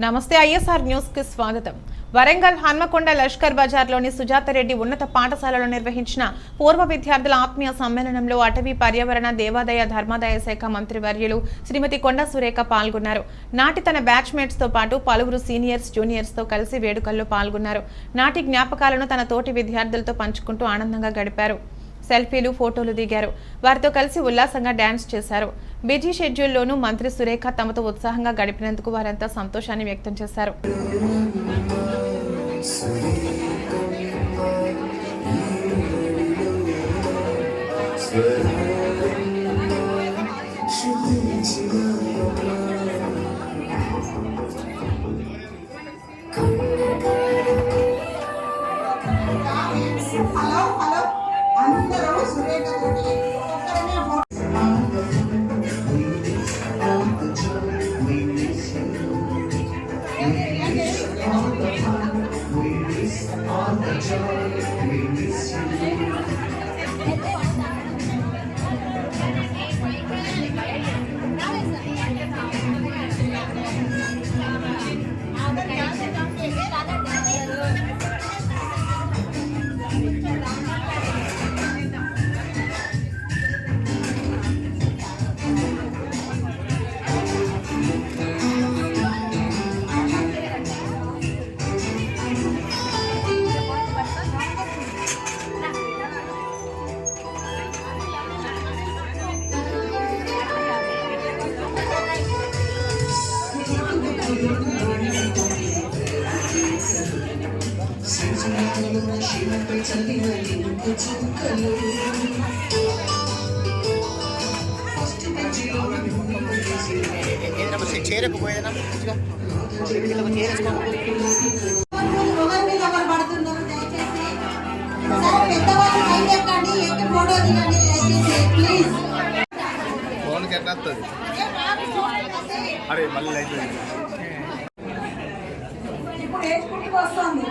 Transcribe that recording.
నమస్తే ISR news కి స్వాగతం. వరంగల్ హన్మకొండ లష్కర్ బజార్లోని సుజాతారెడ్డి ఉన్నత పాఠశాలలో నిర్వహించిన పూర్వ విద్యార్థుల ఆత్మీయ సమ్మేళనంలో అటవీ పర్యావరణ దేవాదాయ ధర్మాదాయ శాఖ మంత్రి వర్యులు శ్రీమతి కొండ సురేఖ పాల్గొన్నారు. నాటి తన బ్యాచ్మేట్స్ తో పాటు పలువురు సీనియర్స్ జూనియర్స్ తో కలిసి వేడుకల్లో పాల్గొన్నారు. నాటి జ్ఞాపకాలను తన తోటి విద్యార్థులతో పంచుకుంటూ ఆనందంగా గడిపారు. సెల్ఫీలు ఫోటోలు దిగారు. వారితో కలిసి ఉల్లాసంగా డాన్స్ చేశారు. బిజీ షెడ్యూల్లోనూ మంత్రి సురేఖ తమతో ఉత్సాహంగా గడిపినందుకు వారంతా సంతోషాన్ని వ్యక్తం చేశారు. అరే మళ్ళీ ఇప్పుడు వేసుకుంటూ వస్తుంది.